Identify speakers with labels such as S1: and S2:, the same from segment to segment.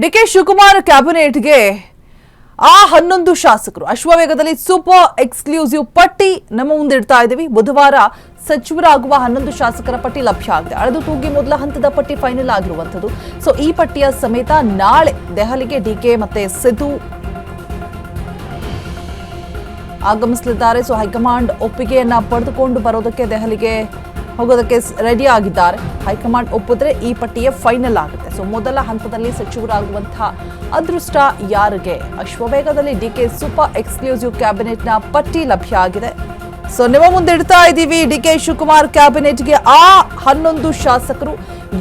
S1: DK Shivakumar ಕ್ಯಾಬಿನೆಟ್ಗೆ ಆ 11 ಶಾಸಕರು ಅಶ್ವವೇಗದಲ್ಲಿ super exclusive ಪಟ್ಟಿ ನಮ್ಮ ಮುಂದೆ ಇಡ್ತಾ ಇದ್ದೀವಿ. ಬುಧವಾರ ಸಚಿವರಾಗುವ 11 ಶಾಸಕರ ಪಟ್ಟಿ ಲಭ್ಯ ಆಗಿದೆ. ಅಳೆದು ತೂಗಿ ಮೊದಲ ಹಂತದ ಪಟ್ಟಿ ಫೈನಲ್ ಆಗಿರುವಂತದ್ದು. ಸೊ ಈ ಪಟ್ಟಿಯ ಸಮೇತ ನಾಳೆ ದೆಹಲಿಗೆ ಡಿಕೆ ಮತ್ತೆ ಸಿದ್ದು ಆಗಮಿಸಲಿದ್ದಾರೆ. ಸೊ ಹೈಕಮಾಂಡ್ ಒಪ್ಪಿಗೆಯನ್ನ ಪಡೆದುಕೊಂಡು ಬರೋದಕ್ಕೆ ದೆಹಲಿಗೆ ಹೋಗೋದಕ್ಕೆ ರೆಡಿ ಆಗಿದ್ದಾರೆ. ಹೈಕಮಾಂಡ್ ಒಪ್ಪಿದ್ರೆ ಈ ಪಟ್ಟಿಯೇ ಫೈನಲ್ ಆಗುತ್ತೆ. ಸೊ ಮೊದಲ ಹಂತದಲ್ಲಿ ಸಚಿವರಾಗುವಂತಹ ಅದೃಷ್ಟ ಯಾರಿಗೆ? ಅಶ್ವವೇಗದಲ್ಲಿ ಡಿಕೆ ಸೂಪರ್ ಎಕ್ಸ್ಕ್ಲೂಸಿವ್ ಕ್ಯಾಬಿನೆಟ್ನ ಪಟ್ಟಿ ಲಭ್ಯ ಆಗಿದೆ. ಸೊ ನಿಮ್ಮ ಮುಂದೆ ಇಡ್ತಾ ಇದ್ದೀವಿ ಡಿಕೆ ಶಿವಕುಮಾರ್ ಕ್ಯಾಬಿನೆಟ್ಗೆ ಆ 11 ಶಾಸಕರು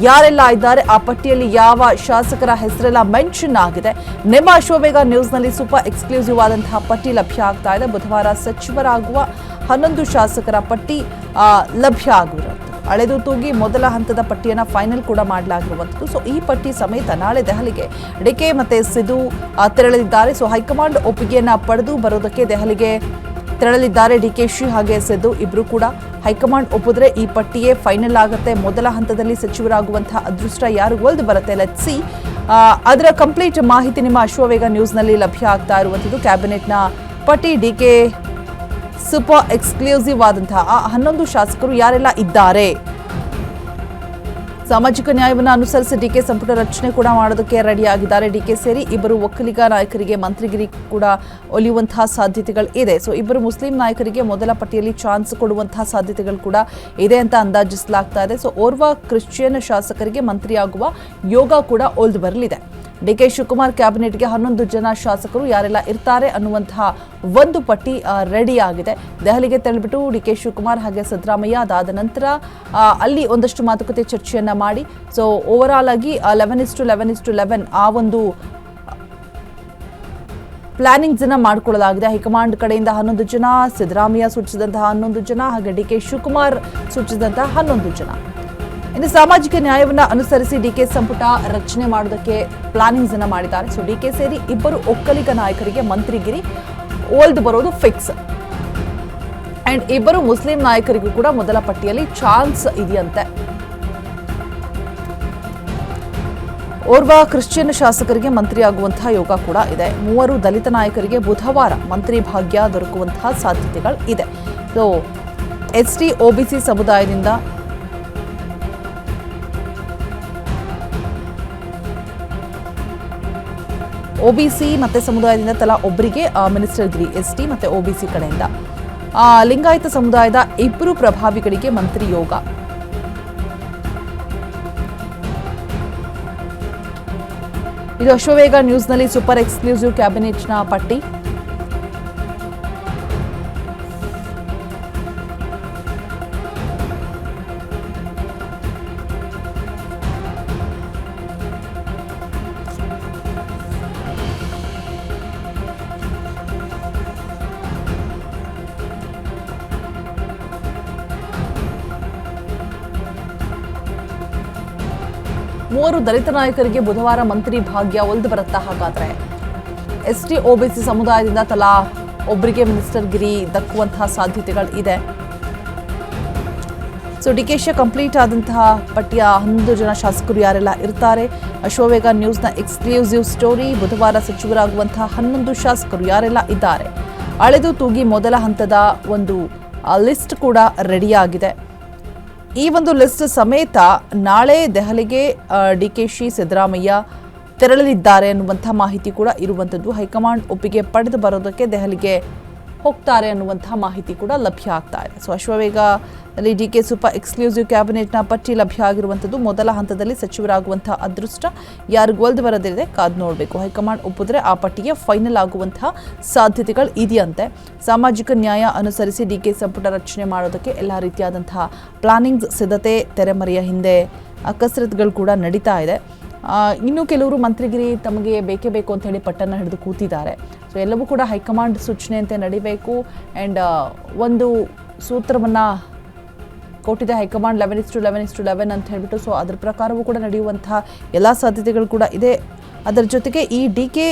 S1: ಯಾರೆಲ್ಲ ಇದ್ದಾರೆ, ಆ ಪಟ್ಟಿಯಲ್ಲಿ ಯಾವ ಶಾಸಕರ ಹೆಸರೆಲ್ಲ ಮೆನ್ಷನ್ ಆಗಿದೆ. ನಿಮ್ಮ ಅಶ್ವವೇಗ ನ್ಯೂಸ್ನಲ್ಲಿ ಸೂಪರ್ ಎಕ್ಸ್ಕ್ಲೂಸಿವ್ ಆದಂತಹ ಪಟ್ಟಿ ಲಭ್ಯ ಆಗ್ತಾ ಇದೆ. ಬುಧವಾರ ಸಚಿವರಾಗುವ 11 ಶಾಸಕರ ಪಟ್ಟಿ ಲಭ್ಯ ಆಗಿರುವಂಥದ್ದು. ಅಳೆದು ತೂಗಿ ಮೊದಲ ಹಂತದ ಪಟ್ಟಿಯನ್ನು ಫೈನಲ್ ಕೂಡ ಮಾಡಲಾಗಿರುವಂಥದ್ದು. ಸೊ ಈ ಪಟ್ಟಿ ಸಮೇತ ನಾಳೆ ದೆಹಲಿಗೆ ಡಿಕೆ ಮತ್ತೆ ಸಿದ್ದು ತೆರಳಲಿದ್ದಾರೆ. ಸೊ ಹೈಕಮಾಂಡ್ ಒಪ್ಪಿಗೆಯನ್ನ ಪಡೆದು ಬರೋದಕ್ಕೆ ದೆಹಲಿಗೆ ತೆರಳಲಿದ್ದಾರೆ ಡಿಕೆಶಿ ಹಾಗೆ ಸಿದ್ದು ಇಬ್ರು ಕೂಡ. ಹೈಕಮಾಂಡ್ ಒಪ್ಪಿದ್ರೆ ಈ ಪಟ್ಟಿಯೇ ಫೈನಲ್ ಆಗುತ್ತೆ. ಮೊದಲ ಹಂತದಲ್ಲಿ ಸಚಿವರಾಗುವಂತಹ ಅದೃಷ್ಟ ಯಾರು ಒಲ್ದು ಬರುತ್ತೆ, ಲೆಟ್ಸ್ ಸಿ. ಅದರ ಕಂಪ್ಲೀಟ್ ಮಾಹಿತಿ ನಿಮ್ಮ ಅಶ್ವವೇಗ ನ್ಯೂಸ್ನಲ್ಲಿ ಲಭ್ಯ ಆಗ್ತಾ ಇರುವಂಥದ್ದು. ಕ್ಯಾಬಿನೆಟ್ನ ಪಟ್ಟಿ ಡಿಕೆ ಸೂಪರ್ ಎಕ್ಸ್ಕ್ಲೂಸಿವ್ ಆದಂತಹ 11 ಶಾಸಕರು ಯಾರೆಲ್ಲ ಇದ್ದಾರೆ. ಸಾಮಾಜಿಕ ನ್ಯಾಯವನ್ನು ಅನುಸರಿಸಿ ಡಿಕೆ ಸಂಪುಟ ರಚನೆ ಕೂಡ ಮಾಡೋದಕ್ಕೆ ರೆಡಿ ಆಗಿದ್ದಾರೆ. ಡಿಕೆ ಸೇರಿ ಇಬ್ಬರು ಒಕ್ಕಲಿಗ ನಾಯಕರಿಗೆ ಮಂತ್ರಿಗಿರಿ ಕೂಡ ಒಲಿಯುವಂತಹ ಸಾಧ್ಯತೆಗಳು ಇದೆ. ಸೊ ಇಬ್ಬರು ಮುಸ್ಲಿಂ ನಾಯಕರಿಗೆ ಮೊದಲ ಪಟ್ಟಿಯಲ್ಲಿ ಚಾನ್ಸ್ ಕೊಡುವಂತಹ ಸಾಧ್ಯತೆಗಳು ಕೂಡ ಇದೆ ಅಂತ ಅಂದಾಜಿಸಲಾಗ್ತಾ ಇದೆ. ಸೊ ಓರ್ವ ಕ್ರಿಶ್ಚಿಯನ್ ಶಾಸಕರಿಗೆ ಮಂತ್ರಿಯಾಗುವ ಯೋಗ ಕೂಡ ಒಲ್ದು ಬರಲಿದೆ. ಡಿಕೆ ಶಿವಕುಮಾರ್ ಕ್ಯಾಬಿನೆಟ್ಗೆ 11 ಜನ ಶಾಸಕರು ಯಾರೆಲ್ಲ ಇರ್ತಾರೆ ಅನ್ನುವಂತಹ ಒಂದು ಪಟ್ಟಿ ರೆಡಿ ಆಗಿದೆ. ದೆಹಲಿಗೆ ತೆರಳಿಬಿಟ್ಟು ಡಿಕೆ ಶಿವಕುಮಾರ್ ಹಾಗೆ ಸಿದ್ದರಾಮಯ್ಯ ಅದಾದ ನಂತರ ಅಲ್ಲಿ ಒಂದಷ್ಟು ಮಾತುಕತೆ ಚರ್ಚೆಯನ್ನ ಮಾಡಿ ಸೊ ಓವರ್ ಆಲ್ ಆಗಿ 11:11:11 ಆ ಒಂದು ಪ್ಲಾನಿಂಗ್ಸ್ ಅನ್ನ ಮಾಡಿಕೊಳ್ಳಲಾಗಿದೆ. ಹೈಕಮಾಂಡ್ ಕಡೆಯಿಂದ 11 ಜನ, ಸಿದ್ದರಾಮಯ್ಯ ಸೂಚಿಸಿದಂತಹ 11 ಜನ ಹಾಗೆ ಡಿಕೆ ಶಿವಕುಮಾರ್ ಸೂಚಿಸಿದಂತಹ 11 ಜನ. ಇನ್ನು ಸಾಮಾಜಿಕ ನ್ಯಾಯವನ್ನ ಅನುಸರಿಸಿ ಡಿಕೆ ಸಂಪುಟ ರಚನೆ ಮಾಡೋದಕ್ಕೆ ಪ್ಲಾನಿಂಗ್ಸ್ ಅನ್ನ ಮಾಡಿದ್ದಾರೆ. ಸೊ ಡಿಕೆ ಸೇರಿ ಇಬ್ಬರು ಒಕ್ಕಲಿಗ ನಾಯಕರಿಗೆ ಮಂತ್ರಿಗಿರಿ ಓಲ್ದು ಬರೋದು ಫಿಕ್ಸ್. ಅಂಡ್ ಇಬ್ಬರು ಮುಸ್ಲಿಂ ನಾಯಕರಿಗೂ ಕೂಡ ಮೊದಲ ಪಟ್ಟಿಯಲ್ಲಿ ಚಾನ್ಸ್ ಇದೆಯಂತೆ. ಓರ್ವ ಕ್ರಿಶ್ಚಿಯನ್ ಶಾಸಕರಿಗೆ ಮಂತ್ರಿಯಾಗುವಂತಹ ಯೋಗ ಕೂಡ ಇದೆ. 3 ದಲಿತ ನಾಯಕರಿಗೆ ಬುಧವಾರ ಮಂತ್ರಿ ಭಾಗ್ಯ ದೊರಕುವಂತಹ ಸಾಧ್ಯತೆಗಳು ಇದೆ. ಸೊ ಎಸ್ಟಿ ಒಬಿಸಿ ಸಮುದಾಯದಿಂದ ಒಬಿಸಿ ಮತ್ತೆ ಸಮುದಾಯದಿಂದ ತಲಾ ಒಬ್ಬರಿಗೆ ಮಿನಿಸ್ಟರ್ ಗಿರಿ ಎಸ್ಟಿ ಮತ್ತೆ ಒಬಿಸಿ ಕಡೆಯಿಂದ. ಲಿಂಗಾಯತ ಸಮುದಾಯದ ಇಬ್ಬರು ಪ್ರಭಾವಿಗಳಿಗೆ ಮಂತ್ರಿ ಯೋಗ. ಇದು ಅಶ್ವವೇಗ ನ್ಯೂಸ್ನಲ್ಲಿ ಸೂಪರ್ ಎಕ್ಸ್ಕ್ಲೂಸಿವ್ ಕ್ಯಾಬಿನೆಟ್ನ ಪಟ್ಟಿ. ಮೂವರು ದಲಿತ ನಾಯಕರಿಗೆ ಬುಧವಾರ ಮಂತ್ರಿ ಭಾಗ್ಯ ಒಲ್ದು ಬರುತ್ತಾ? ಹಾಗಾದ್ರೆ ಎಸ್ಟಿ ಒಬಿಸಿ ಸಮುದಾಯದಿಂದ ತಲಾ ಒಬ್ಬರಿಗೆ ಮಿನಿಸ್ಟರ್ ಗಿರಿ ದಕ್ಕುವಂತಹ ಸಾಧ್ಯತೆಗಳು ಇದೆ. ಸೊ ಡಿಕೆಶಿ ಕಂಪ್ಲೀಟ್ ಆದಂತಹ ಪಟ್ಟಿಯ 11 ಜನ ಶಾಸಕರು ಯಾರೆಲ್ಲ ಇರ್ತಾರೆ. ಅಶ್ವವೇಗ ನ್ಯೂಸ್ನ ಎಕ್ಸ್ಕ್ಲೂಸಿವ್ ಸ್ಟೋರಿ. ಬುಧವಾರ ಸಚಿವರಾಗುವಂತಹ 11 ಶಾಸಕರು ಯಾರೆಲ್ಲ ಇದ್ದಾರೆ. ಅಳೆದು ತೂಗಿ ಮೊದಲ ಹಂತದ ಒಂದು ಲಿಸ್ಟ್ ಕೂಡ ರೆಡಿಯಾಗಿದೆ. ಈ ಒಂದು ಲಿಸ್ಟ್ ಸಮೇತ ನಾಳೆ ದೆಹಲಿಗೆ ಡಿಕೆಶಿ ಸಿದ್ದರಾಮಯ್ಯ ತೆರಳಲಿದ್ದಾರೆ ಅನ್ನುವಂಥ ಮಾಹಿತಿ ಕೂಡ ಇರುವಂಥದ್ದು. ಹೈಕಮಾಂಡ್ ಒಪ್ಪಿಗೆ ಪಡೆದು ಬರೋದಕ್ಕೆ ದೆಹಲಿಗೆ ಹೋಗ್ತಾರೆ ಅನ್ನುವಂಥ ಮಾಹಿತಿ ಕೂಡ ಲಭ್ಯ ಆಗ್ತಾ ಇದೆ. ಸೊ ಅಶ್ವವೇಗದಲ್ಲಿ ಡಿಕೆ ಸೂಪರ್ ಎಕ್ಸ್ಕ್ಲೂಸಿವ್ ಕ್ಯಾಬಿನೆಟ್ನ ಪಟ್ಟಿ ಲಭ್ಯ ಆಗಿರುವಂಥದ್ದು. ಮೊದಲ ಹಂತದಲ್ಲಿ ಸಚಿವರಾಗುವಂತಹ ಅದೃಷ್ಟ ಯಾರಿಗೂ ಒಲ್ದು ಬರೋದಿದೆ, ಕಾದು ನೋಡಬೇಕು. ಹೈಕಮಾಂಡ್ ಒಪ್ಪಿದ್ರೆ ಆ ಪಟ್ಟಿಗೆ ಫೈನಲ್ ಆಗುವಂತಹ ಸಾಧ್ಯತೆಗಳು ಇದೆಯಂತೆ. ಸಾಮಾಜಿಕ ನ್ಯಾಯ ಅನುಸರಿಸಿ ಡಿಕೆ ಸಂಪುಟ ರಚನೆ ಮಾಡೋದಕ್ಕೆ ಎಲ್ಲ ರೀತಿಯಾದಂತಹ ಪ್ಲಾನಿಂಗ್ಸ್ ಸಿದ್ಧತೆ ತೆರೆಮರೆಯ ಹಿಂದೆ ಕಸರತ್ತುಗಳು ಕೂಡ ನಡೀತಾ ಇದೆ. ಇನ್ನು ಕೆಲವರು ಮಂತ್ರಿಗಿರಿ ತಮಗೆ ಬೇಕೇ ಬೇಕು ಅಂತ ಹೇಳಿ ಪಟ್ಟನ್ನು ಹಿಡಿದು ಕೂತಿದ್ದಾರೆ. ಸೊ ಎಲ್ಲವೂ ಕೂಡ ಹೈಕಮಾಂಡ್ ಸೂಚನೆಯಂತೆ ನಡಿಬೇಕು. ಆ್ಯಂಡ್ ಒಂದು ಸೂತ್ರವನ್ನು ಕೊಟ್ಟಿದೆ ಹೈಕಮಾಂಡ್ 11:11:11 ಅಂತ ಹೇಳ್ಬಿಟ್ಟು. ಸೊ ಅದ್ರ ಪ್ರಕಾರವೂ ಕೂಡ ನಡೆಯುವಂತಹ ಎಲ್ಲ ಸಾಧ್ಯತೆಗಳು ಕೂಡ ಇದೆ. ಅದರ ಜೊತೆಗೆ ಈ ಡಿಕೆ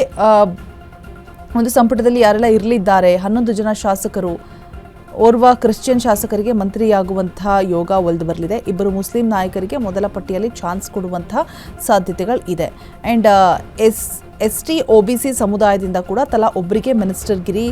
S1: ಒಂದು ಸಂಪುಟದಲ್ಲಿ ಯಾರೆಲ್ಲ ಇರಲಿದ್ದಾರೆ, 11 ಜನ ಶಾಸಕರು ಓರ್ವ ಕ್ರಿಶ್ಚಿಯನ್ ಶಾಸಕರಿಗೆ ಮಂತ್ರಿಯಾಗುವಂತಹ ಯೋಗ ಒಲಿದು ಬರಲಿದೆ. ಇಬ್ಬರು ಮುಸ್ಲಿಂ ನಾಯಕರಿಗೆ ಮೊದಲ ಪಟ್ಟಿಯಲ್ಲಿ ಚಾನ್ಸ್ ಕೊಡುವಂತಹ ಸಾಧ್ಯತೆಗಳು ಇದೆ. ಆ್ಯಂಡ್ ಎಸ್ ಟಿ OBC ಸಮುದಾಯದಿಂದ ಕೂಡ ತಲಾ ಒಬ್ಬರಿಗೆ ಮಿನಿಸ್ಟರ್ ಗಿರಿ